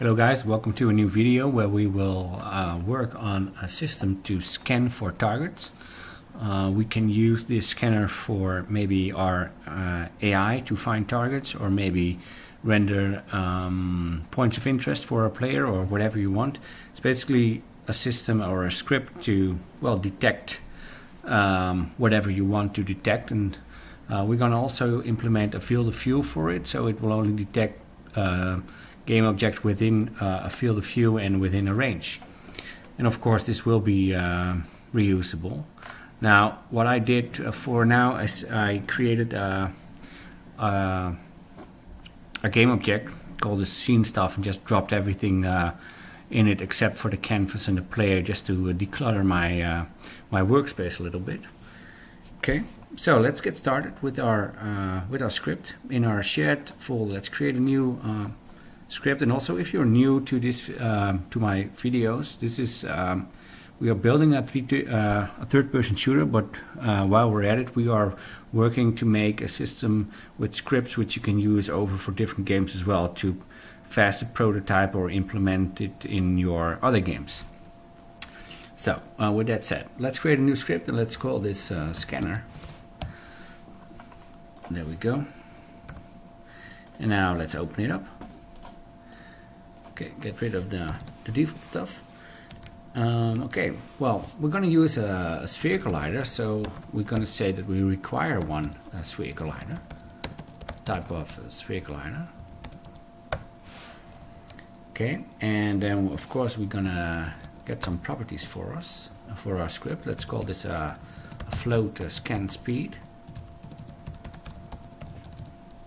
Hello guys, welcome to a new video where we will work on a system to scan for targets. We can use this scanner for maybe our AI to find targets, or maybe render points of interest for a player, or whatever you want. It's basically a system or a script to, well, detect whatever you want to detect, and we're going to also implement a field of view for it, so it will only detect game objects within a field of view and within a range. And of course this will be reusable. Now what I did for now is I created a game object called the scene stuff and just dropped everything in it except for the canvas and the player, just to declutter my my workspace a little bit. Okay, so let's get started with our script. In our shared folder, let's create a new script. And also, if you're new to this to my videos, this is we are building a third-person shooter, but while we're at it, we are working to make a system with scripts which you can use over for different games as well, to faster prototype or implement it in your other games. So with that said, let's create a new script and let's call this scanner. There we go. And now let's open it up. Okay, get rid of the default stuff. Okay, well, we're going to use a sphere collider, so we're going to say that we require one sphere collider, type of sphere collider. Okay, and then of course we're going to get some properties for us, for our script. Let's call this a float scan speed,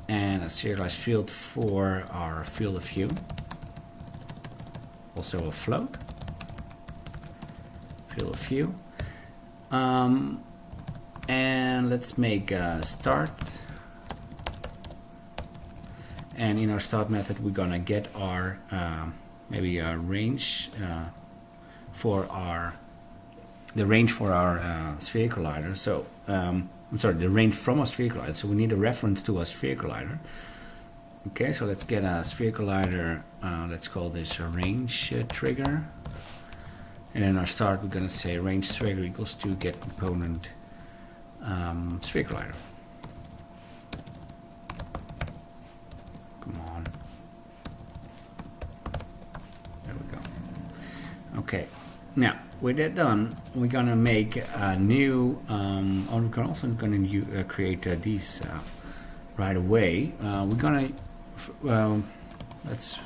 and a serialized field for our field of view. Also a float field of view, and let's make a start. And in our start method, we're gonna get our maybe a range for our sphere collider. So I'm sorry, the range from a sphere collider. So we need a reference to a sphere collider. Okay, so let's get a sphere collider. Let's call this a range trigger. And in our start, we're going to say range trigger equals to get component sphere collider. Come on. There we go. Okay. Now, with that done, we're going to make a new. We're also going to create these right away. We're going to. Let's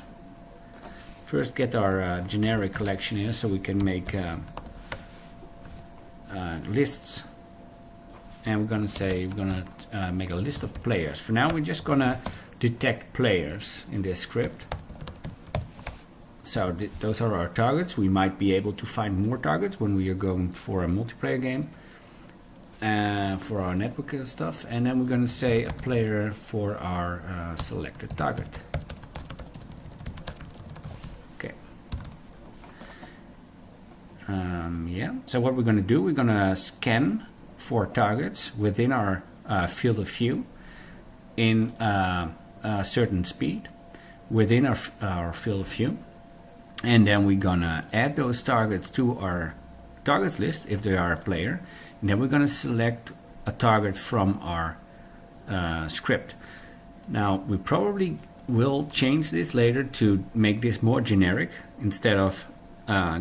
first get our generic collection here, so we can make lists. And we're going to say we're going to make a list of players. For now, we're just going to detect players in this script. So those are our targets. We might be able to find more targets when we are going for a multiplayer game, for our network stuff. And then we're going to say a player for our selected target. Okay. Yeah. So what we're going to do, we're going to scan for targets within our field of view in a certain speed within our field of view. And then we're going to add those targets to our targets list if they are a player. And then we're going to select a target from our script. Now, we probably will change this later to make this more generic instead of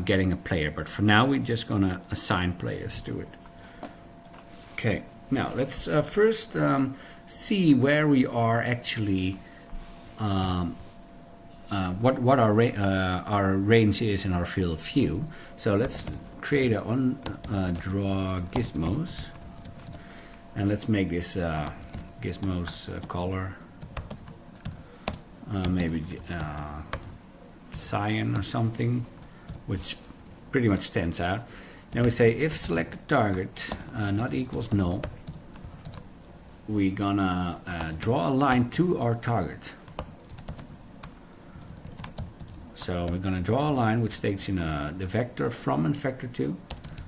getting a player. But for now, we're just going to assign players to it. Okay, now let's first see where we are actually, what our range is in our field of view. So let's create a draw gizmos, and let's make this gizmos color maybe cyan or something, which pretty much stands out. Now we say if selected target not equals null, we're gonna draw a line to our target. So we're going to draw a line which takes in the vector from and vector to.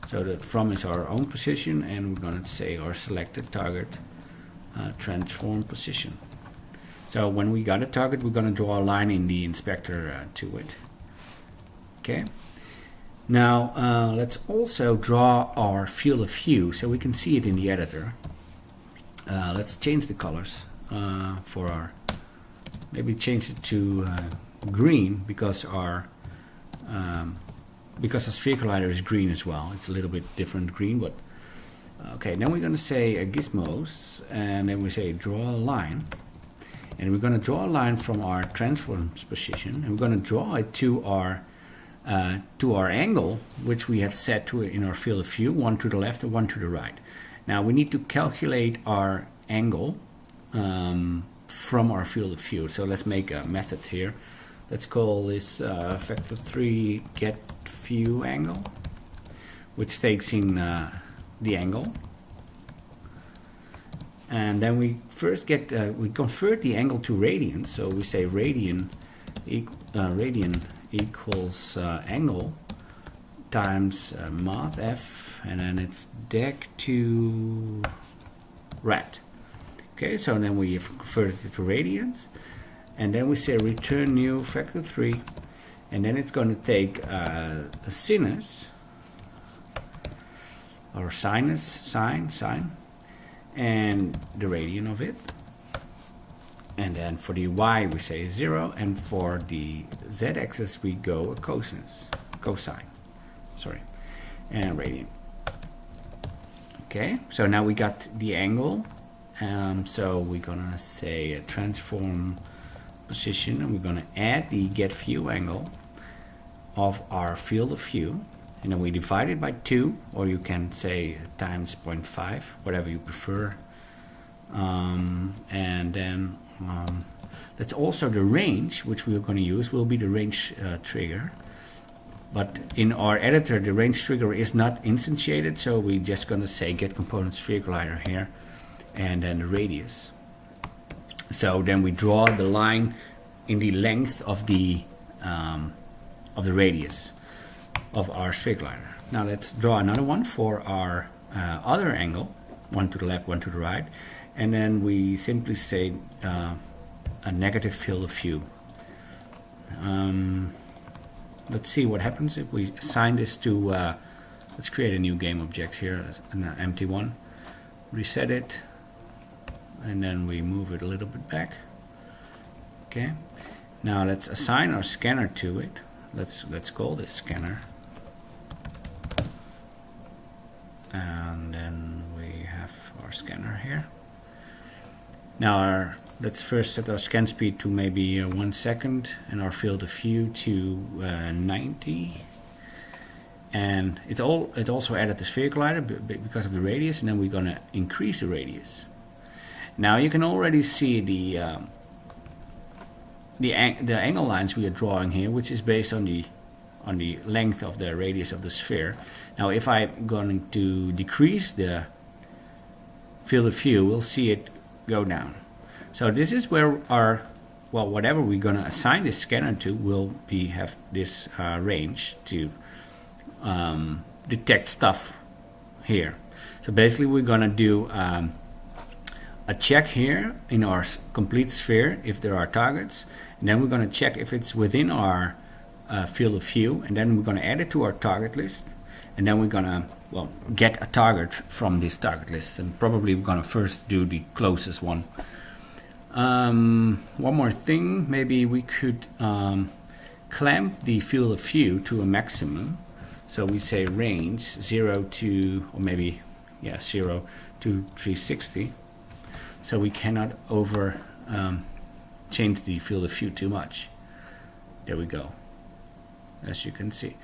So the from is our own position, and we're going to say our selected target transform position. So when we got a target, we're going to draw a line in the inspector to it. Okay. Now let's also draw our field of view so we can see it in the editor. Let's change the colors for our, maybe change it to green, because our sphere collider is green as well. It's a little bit different green, but okay. Then we're going to say gizmos, and then we say draw a line, and we're going to draw a line from our transforms position, and we're going to draw it to our angle, which we have set to in our field of view, one to the left and one to the right. Now we need to calculate our angle from our field of view. So let's make a method here. Let's call this factor 3 get view angle, which takes in the angle. And then we first get we convert the angle to radians. So we say radian equals angle times mod f, and then it's deg to rad. Okay, so then we have converted it to radians, and then we say return new factor 3, and then it's going to take a sinus or sinus sine and the radian of it, and then for the y we say 0, and for the z-axis we go a cosine, and radian. Okay, so now we got the angle. So we're gonna say a transform position, and we're gonna add the get view angle of our field of view, and then we divide it by 2, or you can say times 0.5, whatever you prefer. And then that's also the range, which we're going to use will be the range trigger. But in our editor, the range trigger is not instantiated, so we're just going to say get component sphere collider here, and then the radius. So then we draw the line in the length of the radius of our sphere collider. Now let's draw another one for our other angle, one to the left, one to the right, and then we simply say a negative field of view. Let's see what happens if we assign this to, let's create a new game object here, an empty one, reset it, and then we move it a little bit back. Okay, now let's assign our scanner to it. Let's call this scanner, and then we have our scanner here. Now let's first set our scan speed to maybe 1 second, and our field of view to 90. And it also added the sphere collider because of the radius, and then we're gonna increase the radius. Now you can already see the angle lines we are drawing here, which is based on the length of the radius of the sphere. Now if I'm going to decrease the field of view, we'll see it go down. So this is where our, well, whatever we're going to assign this scanner to will have this range to detect stuff here. So basically we're going to do a check here in our complete sphere if there are targets, and then we're going to check if it's within our field of view, and then we're going to add it to our target list, and then we're going to, well, get a target from this target list, and probably we're going to first do the closest one. One more thing, maybe we could clamp the field of view to a maximum. So we say range 0 to, or maybe 0 to 360. So we cannot over change the field of view too much. There we go, as you can see.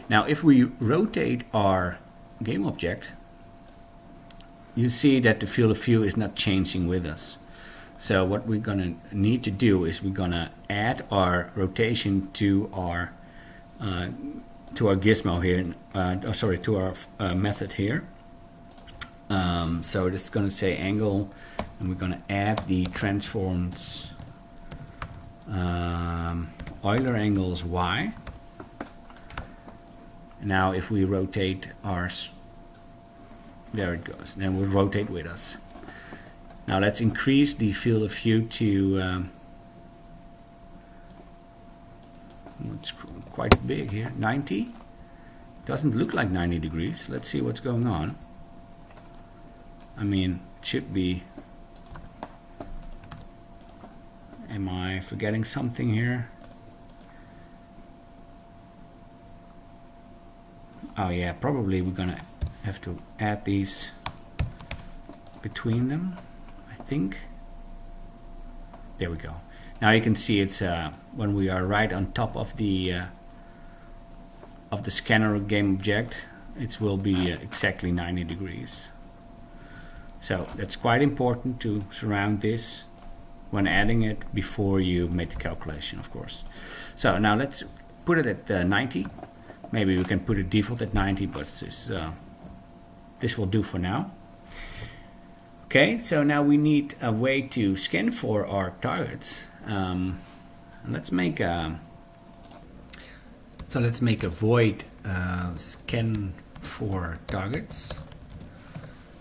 Now if we rotate our game object, you see that the field of view is not changing with us. So what we're gonna need to do is we're gonna add our rotation to our gizmo here, to our method here. So it's gonna say angle, and we're gonna add the transforms Euler angles y. Now if we rotate ours, there it goes, then we'll rotate with us. Now let's increase the field of view to it's quite big here, 90. Doesn't look like 90 degrees. Let's see what's going on. I mean, it should be. Am I forgetting something here? Oh yeah, probably we're gonna have to add these between them, I think. There we go. Now you can see it's when we are right on top of the scanner game object, it will be exactly 90 degrees. So that's quite important to surround this when adding it before you make the calculation, of course. So now let's put it at 90. Maybe we can put a default at 90, but this will do for now. Okay, so now we need a way to scan for our targets. Let's make a void scan for targets,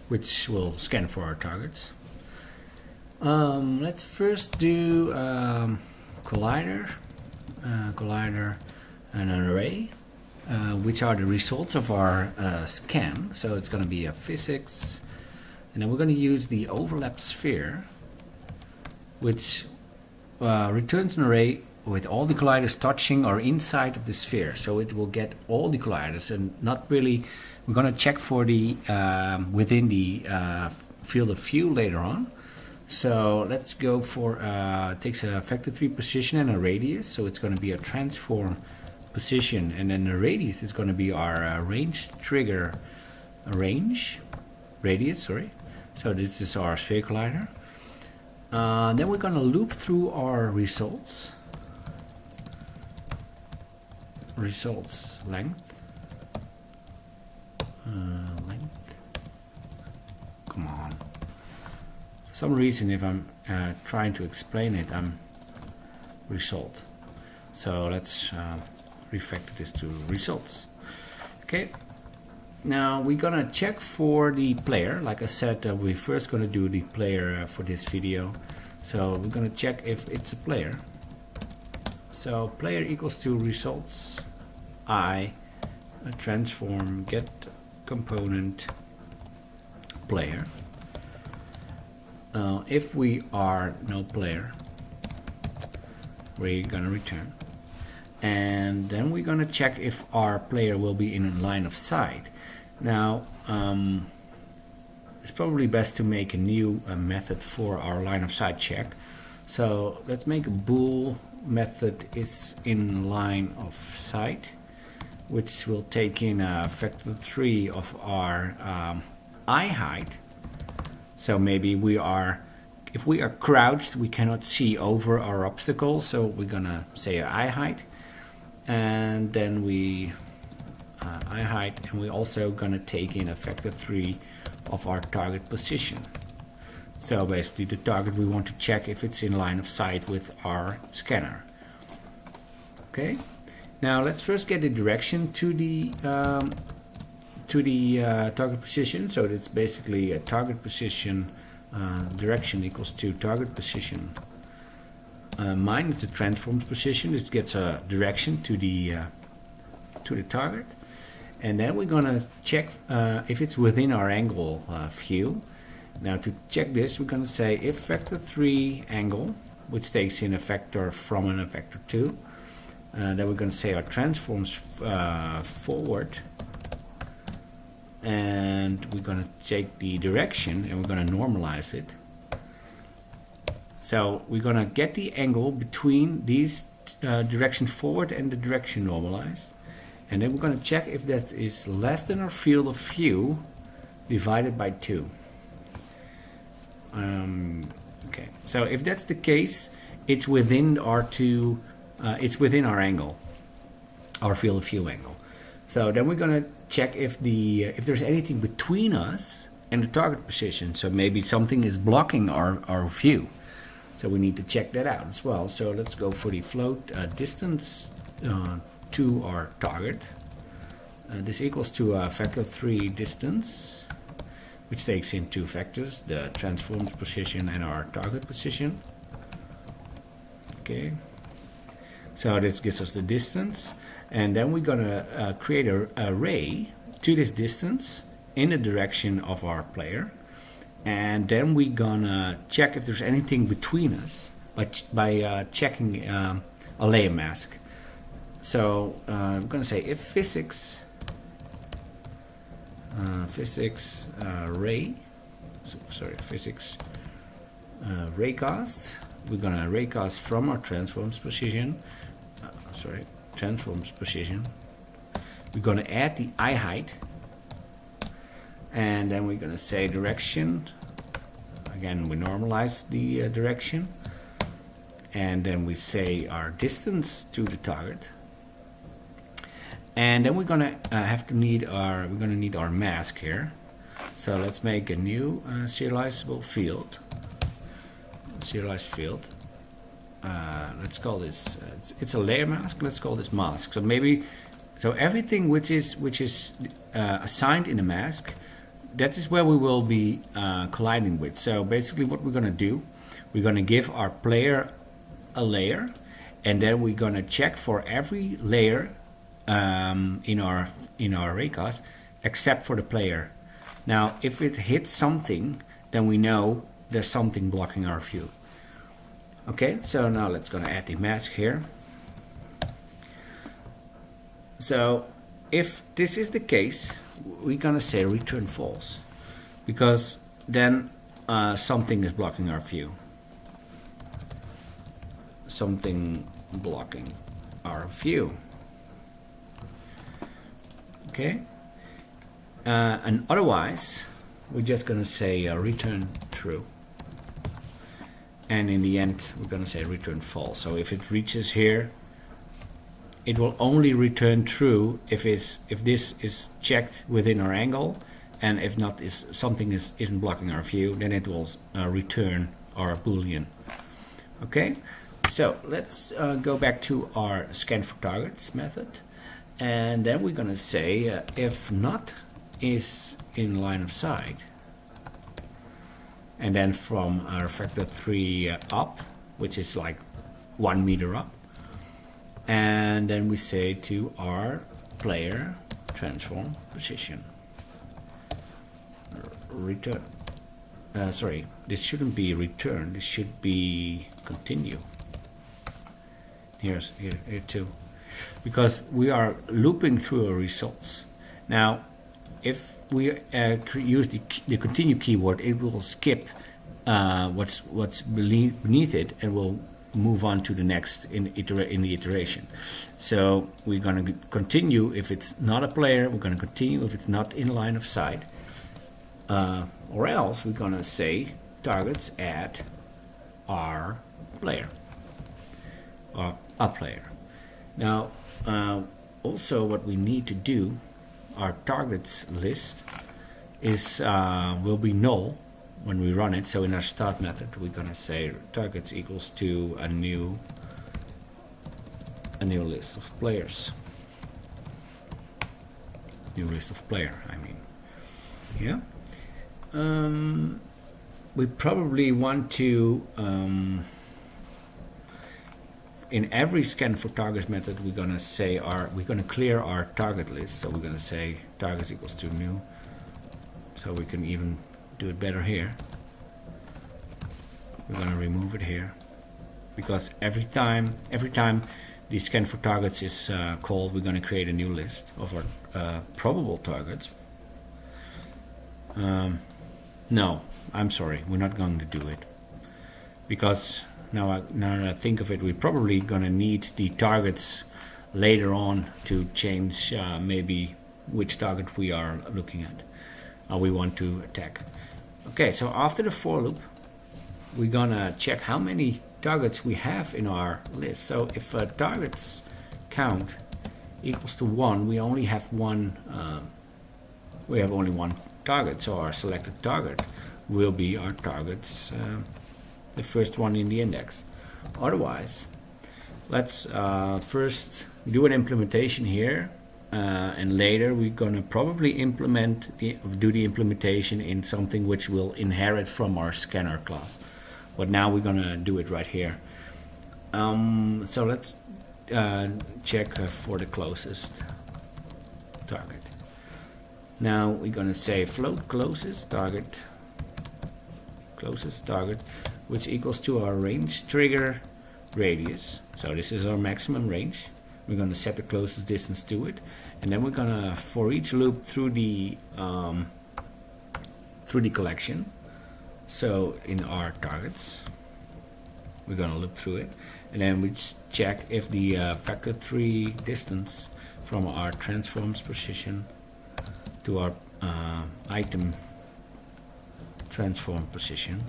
which will scan for our targets. Let's first do collider and an array, which are the results of our scan. So it's going to be a physics, and then we're going to use the overlap sphere, which returns an array with all the colliders touching or inside of the sphere. So it will get all the colliders, and not really. We're going to check for the within the field of view later on. So let's go for it takes a factor 3 position and a radius. So it's going to be a transform position, and then the radius is going to be our range trigger radius. Sorry. So this is our sphere collider. Then we're going to loop through our results length. Come on. For some reason, if I'm trying to explain it, I'm result. So let's refactor this to results. Okay. Now we're gonna check for the player. Like I said, we're first gonna do the player for this video. So we're gonna check if it's a player. So player equals to results I transform get component player. If we are no player, we're gonna return, and then we're gonna check if our player will be in line of sight. Now it's probably best to make a new method for our line of sight check. So let's make a bool method is in line of sight, which will take in a factor 3 of our eye height. So maybe if we are crouched, we cannot see over our obstacle, so we're gonna say eye height, and then we eye height, and we're also gonna take in a factor 3 of our target position. So basically the target, we want to check if it's in line of sight with our scanner. Okay, now let's first get the direction to the target position. So it's basically a target position direction equals to target position minus the transforms position. This gets a direction to the target, and then we're gonna check if it's within our angle view. Now to check this, we're gonna say if factor 3 angle, which takes in a vector from and a vector 2, then we're gonna say our transforms forward, and we're going to take the direction and we're going to normalize it. So we're going to get the angle between these direction forward and the direction normalized, and then we're going to check if that is less than our field of view divided by 2. Okay, so if that's the case, it's within our within our angle, our field of view angle. So then we're going to check if there's anything between us and the target position. So maybe something is blocking our view. So we need to check that out as well. So let's go for the float distance to our target. This equals to a factor 3 distance which takes in two factors, the transformed position and our target position. Okay, so this gives us the distance, and then we're gonna create an array to this distance in the direction of our player, and then we're gonna check if there's anything between us by checking a layer mask. So I'm gonna say if physics raycast, we're gonna raycast from our transforms position. Transforms position. We're gonna add the eye height, and then we're gonna say direction. Again, we normalize the direction, and then we say our distance to the target, and then we're gonna need our mask here. So let's make a new serializable field. Serialized field. Let's call this. It's a layer mask. Let's call this mask. So everything which is assigned in a mask, that is where we will be colliding with. So basically, what we're gonna do, we're gonna give our player a layer, and then we're gonna check for every layer in our raycast except for the player. Now, if it hits something, then we know there's something blocking our view. Okay, so now let's gonna add the mask here. So if this is the case, we're gonna say return false, because then something is blocking our view. Something blocking our view. Okay, and otherwise we're just gonna say return true, and in the end we're gonna say return false. So if it reaches here, it will only return true if this is checked within our angle, and if not, something isn't blocking our view, then it will return our boolean. Okay, so let's go back to our scan for targets method, and then we're gonna say if not is in line of sight, and then from our factor 3 up, which is like 1 meter up, and then we say to our player transform position return. Sorry, this shouldn't be return, this should be continue. Here too, because we are looping through our results. Now if we use the continue keyword, it will skip what's beneath it and will move on to the next in the iteration. So we're going to continue if it's not a player, we're going to continue if it's not in line of sight, or else we're going to say targets at our player or a player. Now also what we need to do, our targets list is will be null when we run it. So in our start method we're gonna say targets equals to a new list of players. New list of player, I mean. Yeah. We probably want to in every scan for targets method we're gonna say we're gonna clear our target list. So we're gonna say targets equals to new. So we can even do it better here. We're gonna remove it here, because every time the scan for targets is called, we're gonna create a new list of our probable targets. No, I'm sorry, we're not going to do it, because now I think of it, we're probably gonna need the targets later on to change maybe which target we are looking at, we want to attack. Okay, so after the for loop, we're gonna check how many targets we have in our list. So if targets count equals to 1, we only have one. We have only one target. So our selected target will be our targets, the first one in the index. Otherwise, let's first do an implementation here and later we're gonna probably do the implementation in something which will inherit from our scanner class. But now we're gonna do it right here. So let's check for the closest target. Now we're gonna say float closest target, which equals to our range trigger radius. So this is our maximum range. We're going to set the closest distance to it, and then we're going to for each loop through the collection. So in our targets, we're going to loop through it, and then we just check if the factor 3 distance from our transforms position to our item transform position,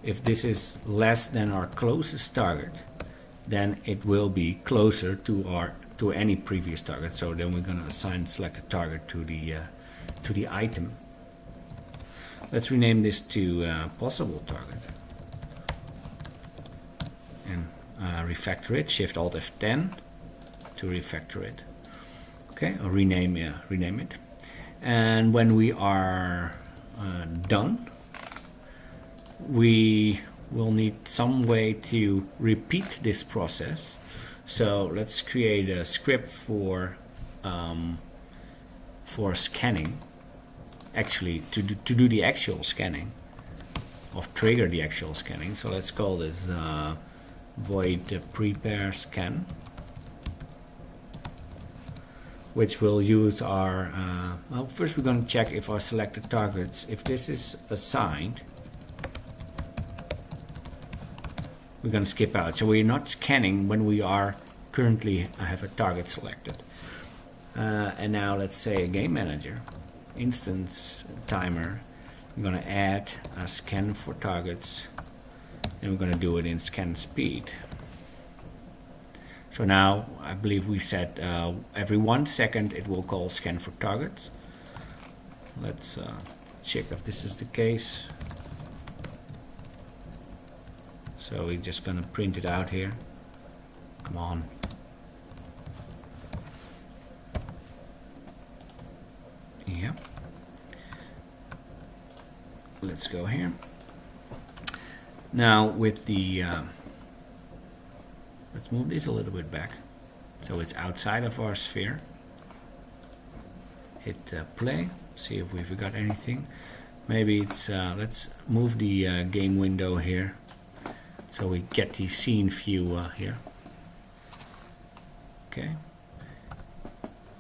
if this is less than our closest target, then it will be closer to any previous target. So then we're going to assign selected target to the item. Let's rename this to possible target and refactor it. Shift Alt F10 to refactor it. Okay, or rename it. And when we are done, we will need some way to repeat this process. So let's create a script for scanning, actually to do the actual scanning, or trigger the actual scanning. So let's call this void prepare scan, which will use our well, first we're going to check if our selected targets, if this is assigned, we're going to skip out. So we're not scanning when we are currently have a target selected. And now let's say a game manager instance timer. I'm going to add a scan for targets, and we're going to do it in scan speed. So now I believe we said every 1 second it will call scan for targets. Let's check if this is the case. So we're just going to print it out here. Come on. Yeah. Let's go here. Now with the let's move this a little bit back so it's outside of our sphere. Hit play, see if we've got anything. Maybe it's let's move the game window here so we get the scene view here. Okay,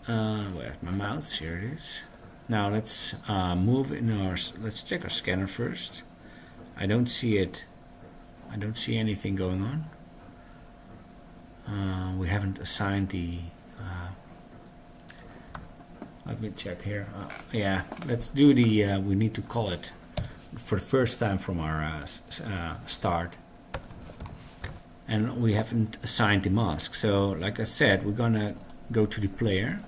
where's my mouse? Here it is. Now let's move in our, let's check our scanner first. I don't see it. I don't see anything going on. We haven't assigned the let me check here. Yeah, let's do the we need to call it for the first time from our start, and we haven't assigned the mask. So like I said, we're gonna go to the player,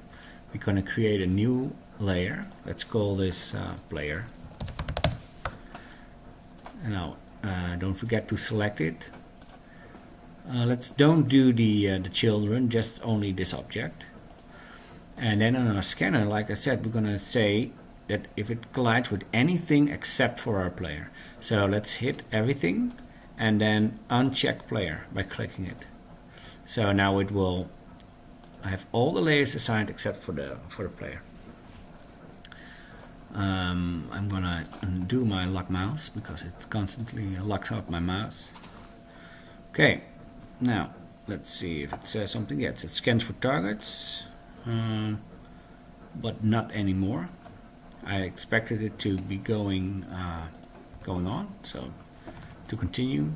we're gonna create a new layer. Let's call this player, and now don't forget to select it. Let's don't do the children, just only this object. And then on our scanner, like I said, we're gonna say that if it collides with anything except for our player. So let's hit everything and then uncheck player by clicking it. So now it will have all the layers assigned except for the player. I'm gonna undo my lock mouse because it constantly locks up my mouse. Okay, now let's see if it says something. Yes, it scans for targets, but not anymore. I expected it to be going on, so to continue.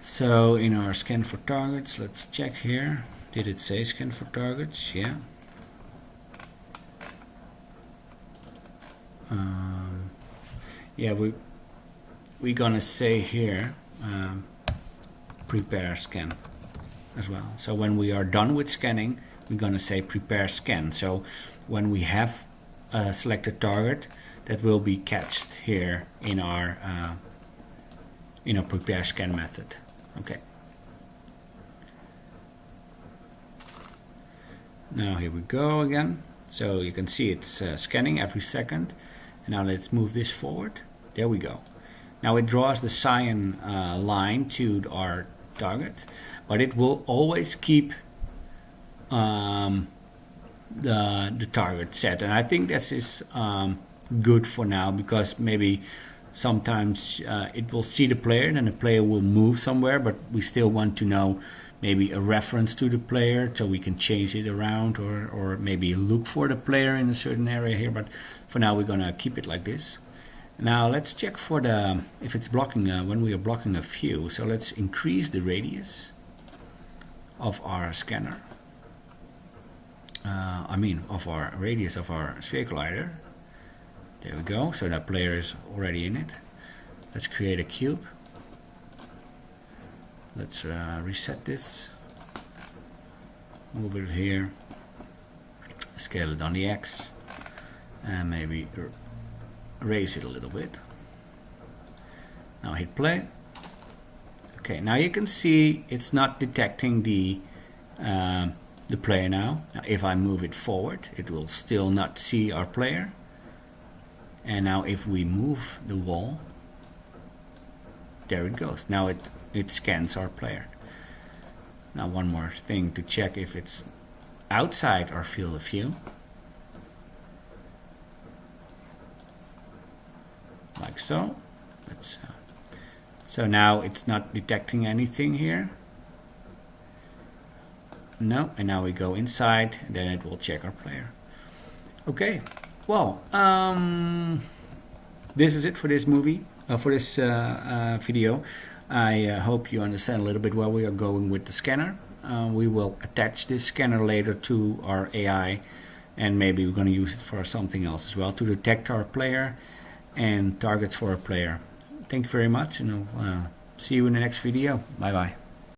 So in our scan for targets, let's check here. Did it say scan for targets? Yeah. Yeah, we're gonna say here prepare scan as well. So when we are done with scanning, we're gonna say prepare scan. So when we have a selected target, that will be catched here in our prepare scan method. Okay. Now here we go again. So you can see it's scanning every second. And now let's move this forward. There we go. Now it draws the cyan line to our target, but it will always keep the target set. And I think this is good for now, because maybe sometimes it will see the player and the player will move somewhere, but we still want to know maybe a reference to the player so we can change it around, or maybe look for the player in a certain area here. But for now we're gonna keep it like this. Now let's check for the if it's blocking when we are blocking a view. So let's increase the radius of our scanner. Of our radius of our sphere collider. There we go. So that player is already in it. Let's create a cube. Let's reset this. Move it here. Scale it on the X, and maybe raise it a little bit. Now hit play. Okay, now you can see it's not detecting the player now. Now if I move it forward, it will still not see our player. And now if we move the wall, there it goes. Now it scans our player. Now one more thing to check if it's outside our field of view. Like so. So now it's not detecting anything here. No, and now we go inside, and then it will check our player. Okay, well, this is it for this movie, for this video. I hope you understand a little bit where we are going with the scanner. We will attach this scanner later to our AI, and maybe we're going to use it for something else as well, to detect our player and targets for our player. Thank you very much, and I'll see you in the next video. Bye bye.